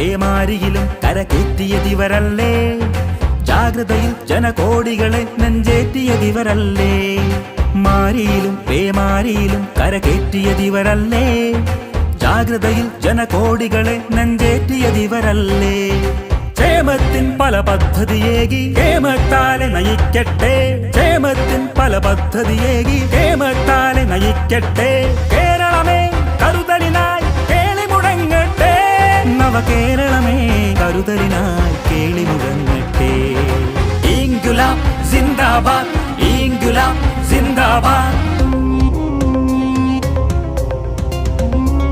പേമാരിയിലും കരകേറ്റിയതിവരല്ലേ, ജാഗ്രതയിൽ ജനകോടികളെ നെഞ്ചേറ്റിയതിവരല്ലേ. മാരിയിലും പേമാരിയിലും കരകേറ്റിയതിവരല്ലേ, ജാഗ്രതയിൽ ജനകോടികളെ നെഞ്ചേറ്റിയതിവരല്ലേ. ക്ഷേമത്തിൻ പല പദ്ധതിയേകി കേമത്താലെ നയിക്കട്ടെ, ക്ഷേമത്തിൻ പല പദ്ധതിയേകി കേമത്താലെ നയിക്കട്ടെ. കേരളമേ കരുതലിനായി കേളി മുഴങ്ങട്ടെ, നവകേരളമേ കരുതലിനായി കേളി മുഴങ്ങട്ടെ. ഇൻക്വിലാബ് സിന്ദാബാദ്, ഇൻക്വിലാബ് സിന്ദാബാദ്.